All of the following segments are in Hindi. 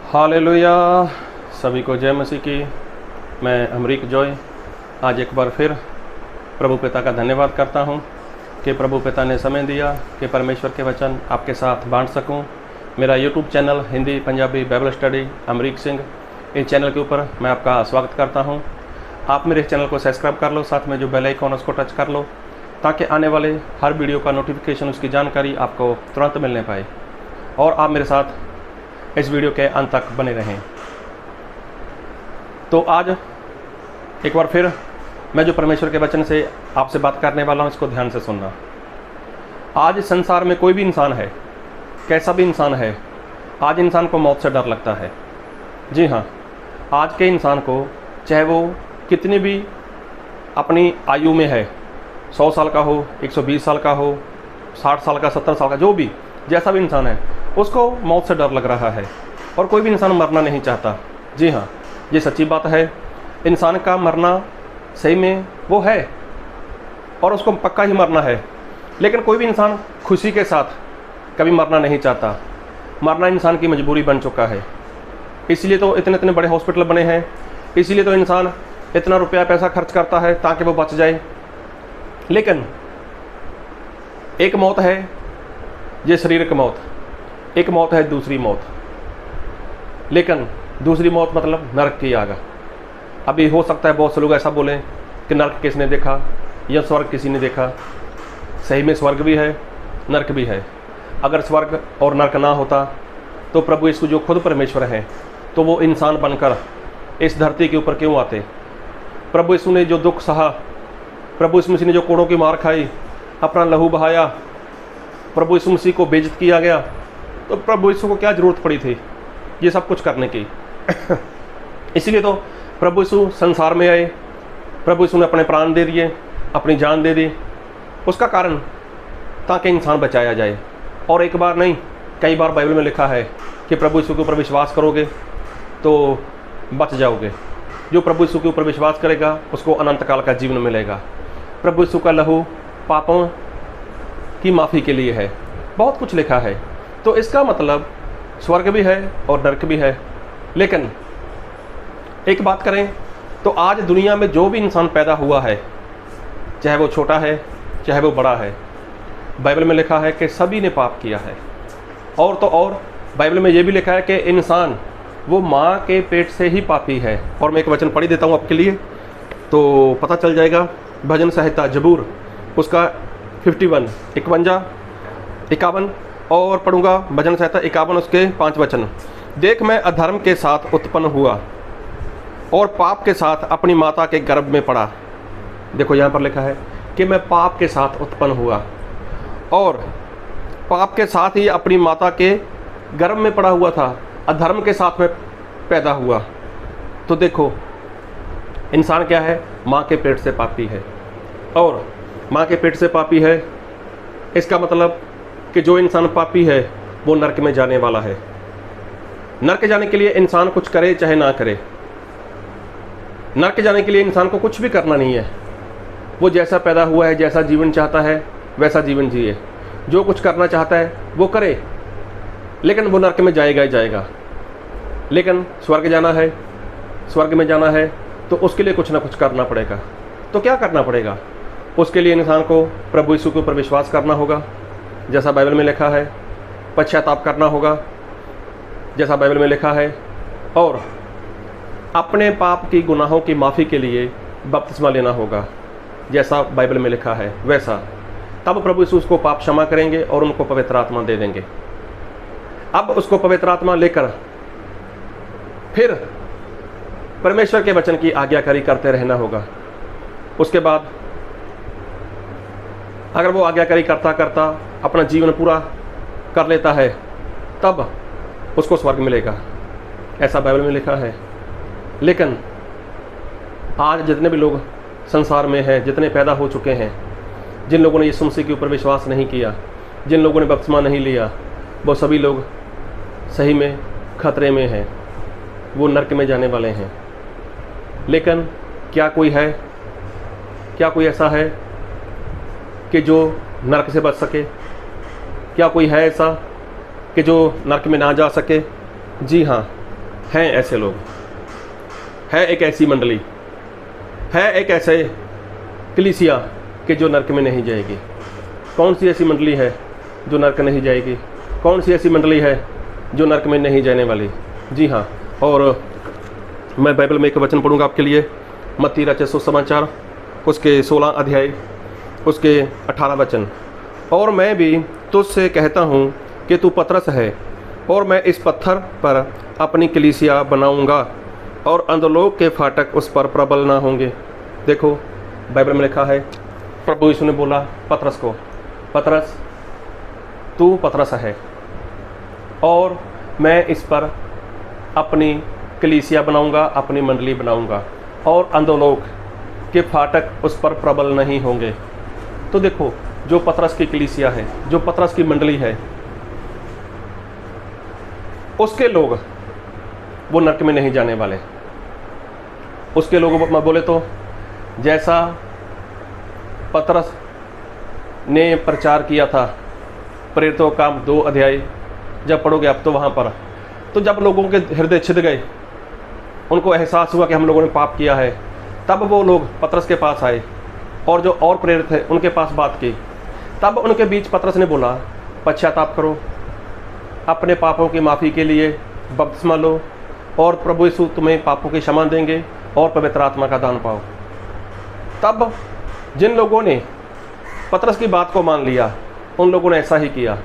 हालेलुया। सभी को जय मसीह की। मैं अमरीक जॉय आज एक बार फिर प्रभु पिता का धन्यवाद करता हूं कि प्रभु पिता ने समय दिया कि परमेश्वर के वचन आपके साथ बांट सकूं। मेरा YouTube channel Hindi Punjabi Bible study Amrik Singh, इस चैनल के ऊपर मैं आपका स्वागत करता हूं। आप मेरे चैनल को सब्सक्राइब कर लो, साथ में जो बेल आइकन उसको टच कर लो ताकि आने वाले हर वीडियो का नोटिफिकेशन, उसकी जानकारी आपको तुरंत मिलने पाए और आप मेरे साथ इस वीडियो के अंत तक बने रहें। तो आज एक बार फिर मैं जो परमेश्वर के वचन से आपसे बात करने वाला हूं, इसको ध्यान से सुनना। आज संसार में कोई भी इंसान है, कैसा भी इंसान है, आज इंसान को मौत से डर लगता है। जी हाँ, आज के इंसान को चाहे वो कितनी भी अपनी आयु में है, 100 साल का हो, 120 साल का हो, 60 साल का, 70 साल का, जो भी जैसा भी इंसान है, उसको मौत से डर लग रहा है और कोई भी इंसान मरना नहीं चाहता। जी हाँ, ये सच्ची बात है। इंसान का मरना सही में वो है और उसको पक्का ही मरना है, लेकिन कोई भी इंसान खुशी के साथ कभी मरना नहीं चाहता। मरना इंसान की मजबूरी बन चुका है। इसलिए तो इतने इतने बड़े हॉस्पिटल बने हैं, इसीलिए तो इंसान इतना रुपया पैसा खर्च करता है ताकि वो बच जाए। लेकिन एक मौत है, ये शारीरिक मौत, एक मौत है दूसरी मौत। लेकिन दूसरी मौत मतलब नरक की आग। अभी हो सकता है बहुत से लोग ऐसा बोलें कि नरक किसने देखा या स्वर्ग किसी ने देखा। सही में स्वर्ग भी है, नरक भी है। अगर स्वर्ग और नरक ना होता तो प्रभु यीशु जो खुद परमेश्वर हैं, तो वो इंसान बनकर इस धरती के ऊपर क्यों आते। प्रभु यीशु ने जो दुख सहा, प्रभु यीशु मसीह ने जो कोड़ों की मार खाई, अपना लहू बहाया, प्रभु यीशु मसीह को बेइज्जत किया गया, तो प्रभु यीशु को क्या ज़रूरत पड़ी थी ये सब कुछ करने की। इसीलिए तो प्रभु यीशु संसार में आए, प्रभु यीशु ने अपने प्राण दे दिए, अपनी जान दे दी। उसका कारण ताकि इंसान बचाया जाए। और एक बार नहीं, कई बार बाइबल में लिखा है कि प्रभु यीशु के ऊपर विश्वास करोगे तो बच जाओगे। जो प्रभु यीशु के ऊपर विश्वास करेगा उसको अनंत काल का जीवन मिलेगा। प्रभु यीशु का लहू पापों की माफ़ी के लिए है। बहुत कुछ लिखा है। तो इसका मतलब स्वर्ग भी है और नरक भी है। लेकिन एक बात करें तो आज दुनिया में जो भी इंसान पैदा हुआ है, चाहे वो छोटा है चाहे वो बड़ा है, बाइबल में लिखा है कि सभी ने पाप किया है। और तो और बाइबल में ये भी लिखा है कि इंसान वो माँ के पेट से ही पापी है। और मैं एक वचन पढ़ी देता हूँ आपके लिए तो पता चल जाएगा। भजन संहिता जबूर उसका 51, 51 और पढ़ूंगा। भजन संहिता 51 उसके 5 वचन। देख, मैं अधर्म के साथ उत्पन्न हुआ और पाप के साथ अपनी माता के गर्भ में पड़ा। देखो यहाँ पर लिखा है कि मैं पाप के साथ उत्पन्न हुआ और पाप के साथ ही अपनी माता के गर्भ में पड़ा हुआ था। अधर्म के साथ में पैदा हुआ। तो देखो, इंसान क्या है, माँ के पेट से पापी है। और माँ के पेट से पापी है, इसका मतलब कि जो इंसान पापी है वो नरक में जाने वाला है। नरक जाने के लिए इंसान कुछ करे चाहे ना करे, नरक जाने के लिए इंसान को कुछ भी करना नहीं है। वो जैसा पैदा हुआ है, जैसा जीवन चाहता है वैसा जीवन जिए, जो कुछ करना चाहता है वो करे, लेकिन वो नरक में जाएगा ही जाएगा। लेकिन स्वर्ग जाना है, स्वर्ग में जाना है तो उसके लिए कुछ ना कुछ करना पड़ेगा। तो क्या करना पड़ेगा? उसके लिए इंसान को प्रभु यीशु के ऊपर विश्वास करना होगा, जैसा बाइबल में लिखा है। पश्चाताप करना होगा, जैसा बाइबल में लिखा है। और अपने पाप की गुनाहों की माफ़ी के लिए बपतिस्मा लेना होगा, जैसा बाइबल में लिखा है वैसा। तब प्रभु यीशु उसको पाप क्षमा करेंगे और उनको पवित्र आत्मा दे देंगे। अब उसको पवित्र आत्मा लेकर फिर परमेश्वर के वचन की आज्ञाकारी करते रहना होगा। उसके बाद अगर वो आज्ञाकारी करता करता अपना जीवन पूरा कर लेता है तब उसको स्वर्ग मिलेगा, ऐसा बाइबल में लिखा है। लेकिन आज जितने भी लोग संसार में हैं, जितने पैदा हो चुके हैं, जिन लोगों ने यीशु मसीह के ऊपर विश्वास नहीं किया, जिन लोगों ने बपतिस्मा नहीं लिया, वो सभी लोग सही में खतरे में हैं। वो नरक में जाने वाले हैं। लेकिन क्या कोई है, क्या कोई ऐसा है कि जो नरक से बच सके? क्या कोई है ऐसा कि जो नरक में ना जा सके? जी हाँ, हैं ऐसे लोग, है एक ऐसी मंडली, है एक ऐसे कलीसिया कि जो नरक में नहीं जाएगी। कौन सी ऐसी मंडली है जो नरक नहीं जाएगी? कौन सी ऐसी मंडली है जो नरक में नहीं जाने वाली? जी हाँ, और मैं बाइबल में एक वचन पढ़ूंगा आपके लिए, मत्ती रचित सुसमाचार उसके 16 अध्याय उसके 18 वचन। और मैं भी तुझसे कहता हूँ कि तू पतरस है, और मैं इस पत्थर पर अपनी कलीसिया बनाऊंगा, और अंधलोक के फाटक उस पर प्रबल ना होंगे। देखो बाइबल में लिखा है, प्रभु यीशु ने बोला पतरस को, पतरस तू पतरस है, और मैं इस पर अपनी कलीसिया बनाऊंगा, अपनी मंडली बनाऊंगा, और अंधलोक के फाटक उस पर प्रबल नहीं होंगे। तो देखो, जो पतरस की कलीसिया है, जो पतरस की मंडली है, उसके लोग वो नरक में नहीं जाने वाले। उसके लोगों में बोले तो जैसा पतरस ने प्रचार किया था, प्रेरितों का 2 अध्याय जब पढ़ोगे आप तो वहाँ पर, तो जब लोगों के हृदय छिद गए, उनको एहसास हुआ कि हम लोगों ने पाप किया है, तब वो लोग पतरस के पास आए और जो और प्रेरित थे उनके पास बात की। तब उनके बीच पतरस ने बोला, पश्चाताप करो, अपने पापों की माफ़ी के लिए बपतिस्मा लो, और प्रभु यीशु तुम्हें पापों की क्षमा देंगे और पवित्र आत्मा का दान पाओ। तब जिन लोगों ने पतरस की बात को मान लिया, उन लोगों ने ऐसा ही किया,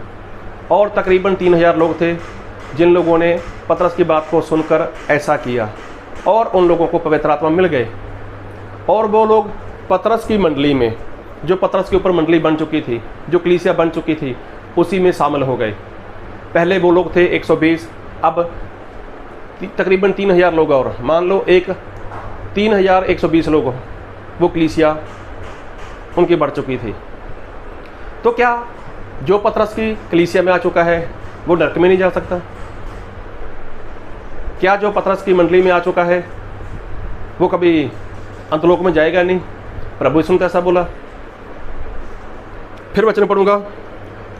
और तकरीबन 3000 लोग थे जिन लोगों ने पतरस की बात को सुनकर ऐसा किया, और उन लोगों को पवित्र आत्मा मिल गए। और वो लोग पतरस की मंडली में, जो पतरस के ऊपर मंडली बन चुकी थी, जो कलीसिया बन चुकी थी, उसी में शामिल हो गए। पहले वो लोग थे 120, अब तकरीबन 3000 लोग, और मान लो एक 3120 लोग वो कलीसिया उनकी बढ़ चुकी थी। तो क्या जो पतरस की कलीसिया में आ चुका है वो नरक में नहीं जा सकता? क्या जो पतरस की मंडली में आ चुका है वो कभी अंतलोक में जाएगा नहीं? प्रभु यीशु ने ऐसा बोला। फिर वचन पढ़ूंगा,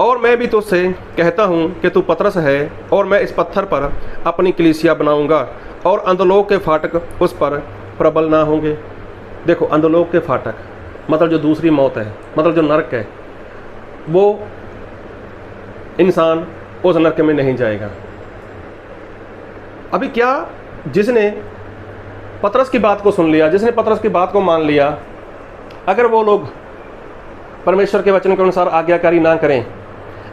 और मैं भी तुझसे कहता हूँ कि तू पतरस है, और मैं इस पत्थर पर अपनी कलीसिया बनाऊंगा, और अंधलोक के फाटक उस पर प्रबल ना होंगे। देखो, अंधलोक के फाटक मतलब जो दूसरी मौत है, मतलब जो नरक है, वो इंसान उस नरक में नहीं जाएगा। अभी क्या जिसने पतरस की बात को सुन लिया, जिसने पतरस की बात को मान लिया, अगर वो लोग परमेश्वर के वचन के अनुसार आज्ञाकारी ना करें,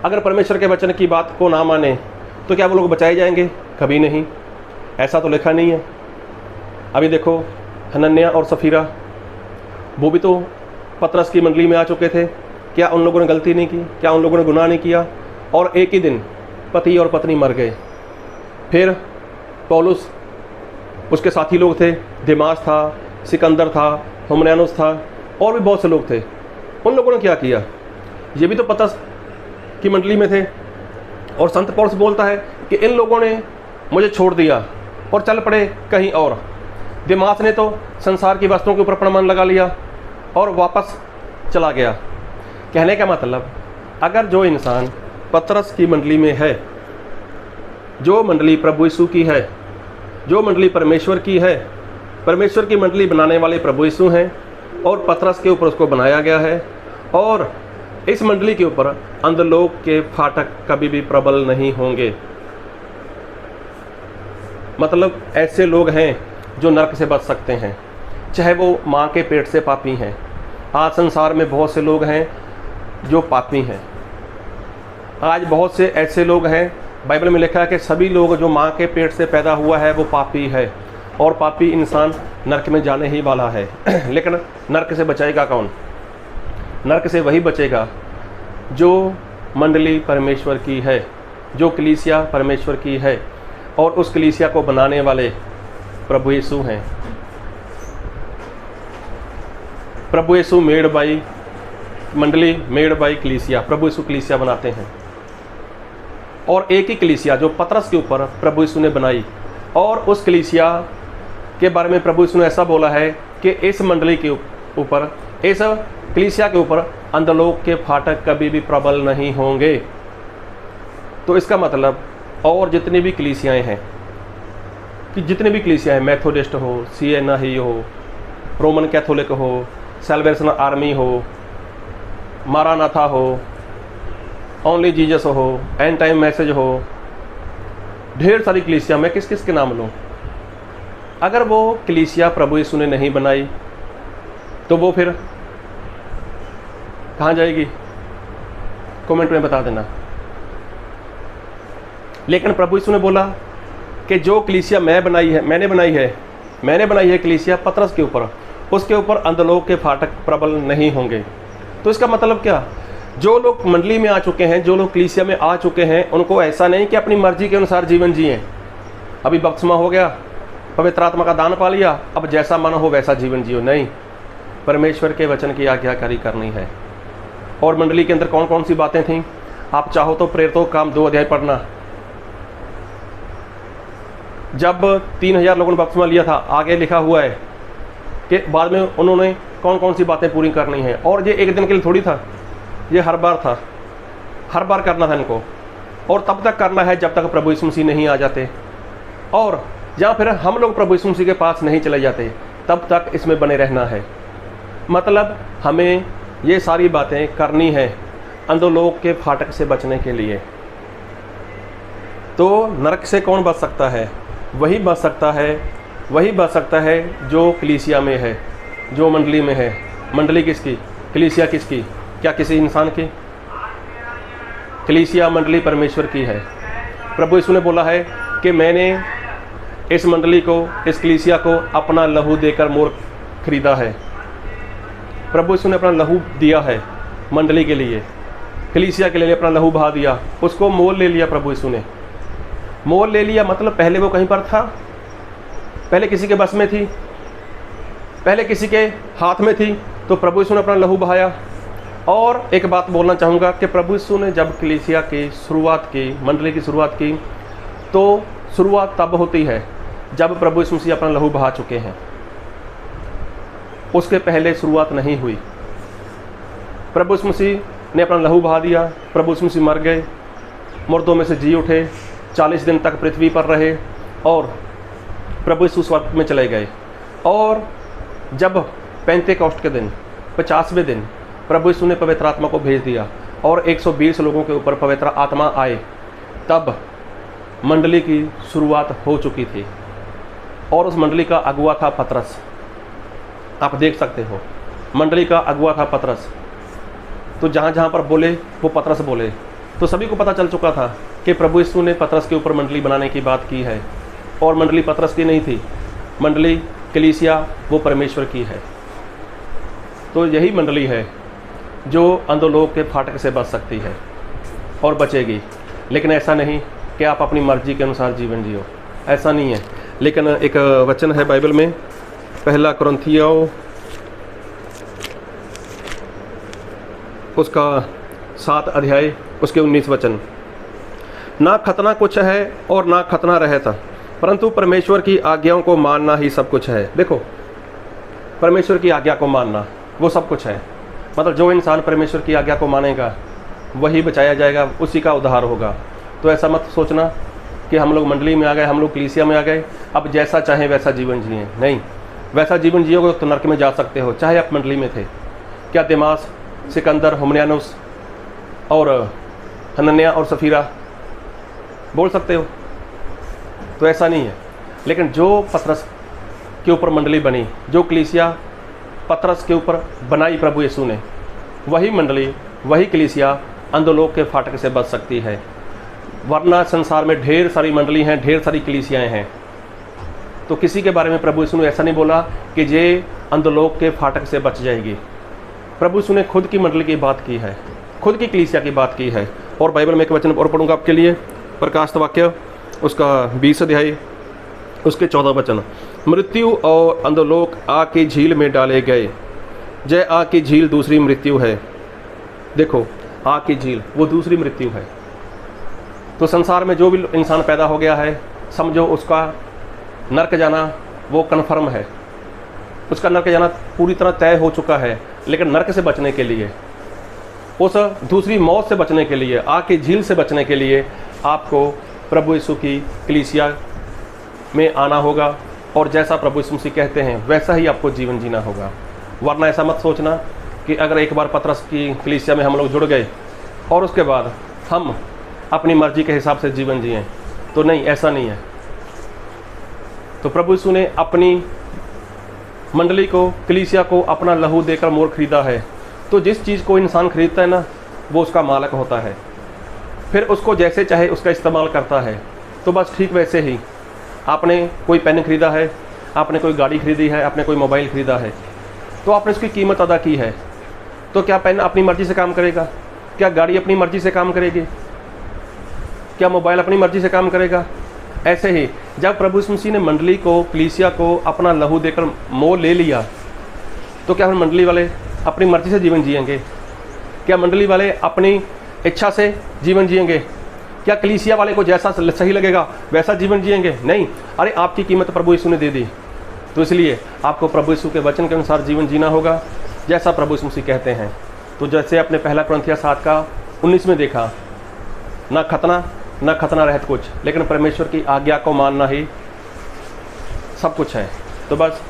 अगर परमेश्वर के वचन की बात को ना माने, तो क्या वो लोग बचाए जाएंगे? कभी नहीं। ऐसा तो लिखा नहीं है। अभी देखो, हनन्याह और सफीरा, वो भी तो पतरस की मंडली में आ चुके थे। क्या उन लोगों ने गलती नहीं की? क्या उन लोगों ने गुनाह नहीं किया? और एक ही दिन पति और पत्नी मर गए। फिर पौलुस, उसके साथी लोग थे, दिमास था, सिकंदर था, हुमनयानुस था, और भी बहुत से लोग थे। उन लोगों ने क्या किया? ये भी तो पतरस की मंडली में थे। और संत पौलुस बोलता है कि इन लोगों ने मुझे छोड़ दिया और चल पड़े कहीं और। दिमास ने तो संसार की वस्तुओं के ऊपर अपना मन लगा लिया और वापस चला गया। कहने का मतलब, अगर जो इंसान पतरस की मंडली में है, जो मंडली प्रभु यीशु की है, जो मंडली परमेश्वर की है, परमेश्वर की मंडली बनाने वाले प्रभु यीशु हैं, और पतरस के ऊपर उसको बनाया गया है, और इस मंडली के ऊपर अंधलोक के फाटक कभी भी प्रबल नहीं होंगे। मतलब ऐसे लोग हैं जो नरक से बच सकते हैं, चाहे वो माँ के पेट से पापी हैं। आज संसार में बहुत से लोग हैं जो पापी हैं। आज बहुत से ऐसे लोग हैं, बाइबल में लिखा है कि सभी लोग जो माँ के पेट से पैदा हुआ है वो पापी है, और पापी इंसान नरक में जाने ही वाला है। लेकिन नरक से बचाएगा कौन? नरक से वही बचेगा जो मंडली परमेश्वर की है, जो कलीसिया परमेश्वर की है, और उस कलीसिया को बनाने वाले प्रभु यीशु हैं। प्रभु यीशु मेड बाई मंडली, मेड बाई कलीसिया, प्रभु यीशु कलीसिया बनाते हैं। और एक ही कलीसिया जो पतरस के ऊपर प्रभु यीशु ने बनाई, और उस कलीसिया के बारे में प्रभु यीशु ने ऐसा बोला है कि इस मंडली के ऊपर, इस कलीसिया के ऊपर अंधलोक के फाटक कभी भी प्रबल नहीं होंगे। तो इसका मतलब और जितनी भी कलीसियाएं हैं, कि जितने भी कलीसिया हैं, मेथोडिस्ट हो, CNI हो, रोमन कैथोलिक हो, सैल्वेशन आर्मी हो, मारानाथा हो, ओनली जीसस हो, एंड टाइम मैसेज हो, ढेर सारी कलीसिया, मैं किस किस के नाम लूँ। अगर वो कलीसिया प्रभु यीशु ने नहीं बनाई तो वो फिर कहाँ जाएगी? कमेंट में बता देना। लेकिन प्रभु यीशु ने बोला कि जो कलीसिया मैंने बनाई है कलीसिया पतरस के ऊपर, उसके ऊपर अंधलोक के फाटक प्रबल नहीं होंगे। तो इसका मतलब क्या? जो लोग मंडली में आ चुके हैं, जो लोग कलीसिया में आ चुके हैं, उनको ऐसा नहीं कि अपनी मर्जी के अनुसार जीवन जिए। अभी बपतिस्मा हो गया, पवित्र आत्मा का दान पा लिया, अब जैसा मन हो वैसा जीवन जियो, नहीं। परमेश्वर के वचन की आज्ञाकारी करनी है। और मंडली के अंदर कौन कौन सी बातें थीं? आप चाहो तो प्रेरितों का काम 2 अध्याय पढ़ना। जब 3000 लोगों ने बपतिस्मा लिया था, आगे लिखा हुआ है कि बाद में उन्होंने कौन कौन सी बातें पूरी करनी है। और ये एक दिन के लिए थोड़ी था, ये हर बार था, हर बार करना था इनको। और तब तक करना है जब तक प्रभु यीशु मसीह नहीं आ जाते, और या फिर हम लोग प्रभु यीशु मसीह के पास नहीं चले जाते, तब तक इसमें बने रहना है। मतलब हमें ये सारी बातें करनी है अंधोलोक के फाटक से बचने के लिए। तो नरक से कौन बच सकता है? वही बच सकता है जो कलीसिया में है, जो मंडली में है। मंडली किसकी? कलीसिया किसकी? क्या किसी इंसान की? कलीसिया मंडली परमेश्वर की है। प्रभु यीशु ने बोला है कि मैंने इस मंडली को, इस कलीसिया को अपना लहू देकर मोल खरीदा है। प्रभु यीशु ने अपना लहू दिया है मंडली के लिए, कलीसिया के लिए अपना लहू बहा दिया, उसको मोल ले लिया। प्रभु यीशु ने मोल ले लिया, मतलब पहले वो कहीं पर था, पहले किसी के बस में थी, पहले किसी के हाथ में थी, तो प्रभु यीशु ने अपना लहू बहाया। और एक बात बोलना चाहूँगा कि प्रभु यीशु ने जब कलीसिया की शुरुआत की, मंडली की शुरुआत की, तो शुरुआत तब होती है जब प्रभु यीशु मसीह अपना लहू बहा चुके हैं। उसके पहले शुरुआत नहीं हुई। प्रभु यीशु मसीह ने अपना लहू बहा दिया, प्रभु यीशु मसीह मर गए, मुर्दों में से जी उठे, 40 दिन तक पृथ्वी पर रहे, और प्रभु यीशु स्वर्ग में चले गए। और जब पेंतेकोस्ट के दिन, 50वें दिन, प्रभु यीशु ने पवित्र आत्मा को भेज दिया और 120 लोगों के ऊपर पवित्र आत्मा आए, तब मंडली की शुरुआत हो चुकी थी। और उस मंडली का अगुआ था पतरस। आप देख सकते हो, मंडली का अगुआ था पतरस। तो जहाँ जहाँ पर बोले वो पतरस बोले, तो सभी को पता चल चुका था कि प्रभु यीशु ने पतरस के ऊपर मंडली बनाने की बात की है। और मंडली पतरस की नहीं थी, मंडली कलीसिया वो परमेश्वर की है। तो यही मंडली है जो अंधोलोक के फाटक से बच सकती है और बचेगी। लेकिन ऐसा नहीं कि आप अपनी मर्जी के अनुसार जीवन जियो, ऐसा नहीं है। लेकिन एक वचन है बाइबल में, 1 कुरिन्थियों उसका 7 अध्याय उसके 19 वचन, ना खतना कुछ है और ना खतना रहता, परंतु परमेश्वर की आज्ञाओं को मानना ही सब कुछ है। देखो, परमेश्वर की आज्ञा को मानना वो सब कुछ है। मतलब जो इंसान परमेश्वर की आज्ञा को मानेगा वही बचाया जाएगा, उसी का उद्धार होगा। तो ऐसा मत सोचना कि हम लोग मंडली में आ गए, हम लोग कलीसिया में आ गए, अब जैसा चाहें वैसा जीवन जिए। नहीं, वैसा जीवन जियोगे तो नरक में जा सकते हो, चाहे आप मंडली में थे। क्या दिमास, सिकंदर, हुमनियानुस और हनन्याह और सफीरा बोल सकते हो? तो ऐसा नहीं है। लेकिन जो पतरस के ऊपर मंडली बनी, जो कलीसिया पतरस के ऊपर बनाई प्रभु यीशु ने, वही मंडली, वही कलीसिया अंधोलोक के फाटक से बच सकती है। वरना संसार में ढेर सारी मंडली हैं, ढेर सारी कलीसियाएं हैं। तो किसी के बारे में प्रभु यीशु ने ऐसा नहीं बोला कि ये अंधोलोक के फाटक से बच जाएगी। प्रभु यीशु ने खुद की मंडली की बात की है, खुद की कलीसिया की बात की है। और बाइबल में एक वचन और पढ़ूंगा आपके लिए, प्रकाशित वाक्य उसका 20 अध्याय उसके 14 वचन, मृत्यु और अंधोलोक आग की झील में डाले गए। जय आग की झील दूसरी मृत्यु है। देखो, आग की झील वो दूसरी मृत्यु है। तो संसार में जो भी इंसान पैदा हो गया है, समझो उसका नरक जाना वो कन्फर्म है, उसका नरक जाना पूरी तरह तय हो चुका है। लेकिन नरक से बचने के लिए, उस दूसरी मौत से बचने के लिए, आग की झील से बचने के लिए आपको प्रभु यीशु की कलीसिया में आना होगा और जैसा प्रभु यीशु मसीह कहते हैं वैसा ही आपको जीवन जीना होगा। वरना ऐसा मत सोचना कि अगर एक बार पतरस की कलीसिया में हम लोग जुड़ गए और उसके बाद हम अपनी मर्जी के हिसाब से जीवन जिएं, तो नहीं, ऐसा नहीं है। तो प्रभु यीशु ने अपनी मंडली को, कलीसिया को अपना लहू देकर मोल खरीदा है। तो जिस चीज़ को इंसान खरीदता है ना, वो उसका मालिक होता है, फिर उसको जैसे चाहे उसका इस्तेमाल करता है। तो बस ठीक वैसे ही आपने कोई पेन खरीदा है, आपने कोई गाड़ी खरीदी है, आपने कोई मोबाइल खरीदा है, तो आपने उसकी कीमत अदा की है। तो क्या पेन अपनी मर्जी से काम करेगा? क्या गाड़ी अपनी मर्जी से काम करेगी? क्या मोबाइल अपनी मर्जी से काम करेगा? ऐसे ही जब प्रभु यीशु मसीह ने मंडली को, कलीसिया को अपना लहू देकर मोल ले लिया, तो क्या मंडली वाले अपनी मर्जी से जीवन जिएंगे? क्या मंडली वाले अपनी इच्छा से जीवन जिएंगे? क्या कलीसिया वाले को जैसा सही लगेगा वैसा जीवन जिएंगे? नहीं। अरे आपकी कीमत प्रभु यीशु ने दे दी, तो इसलिए आपको प्रभु यीशु के वचन के अनुसार जीवन जीना होगा, जैसा प्रभु यीशु मसीह कहते हैं। तो जैसे अपने पहला कुरिन्थियों 7:19 में देखा, ना खतना रहत कुछ, लेकिन परमेश्वर की आज्ञा को मानना ही सब कुछ है। तो बस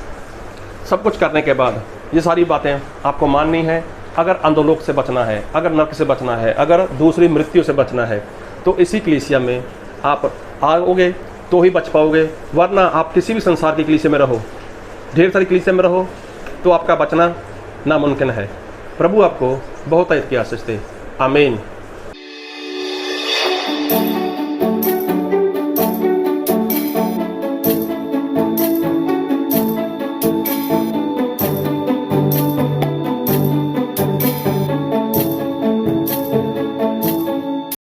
सब कुछ करने के बाद ये सारी बातें आपको माननी है। अगर अंधोलोक से बचना है, अगर नरक से बचना है, अगर दूसरी मृत्यु से बचना है, तो इसी कलीसिया में आप आओगे तो ही बच पाओगे। वरना आप किसी भी संसार की कलीसिया में रहो, ढेर सारी कलीसिया में रहो, तो आपका बचना नामुमकिन है। प्रभु आपको बहुत आशीष दे। आमीन।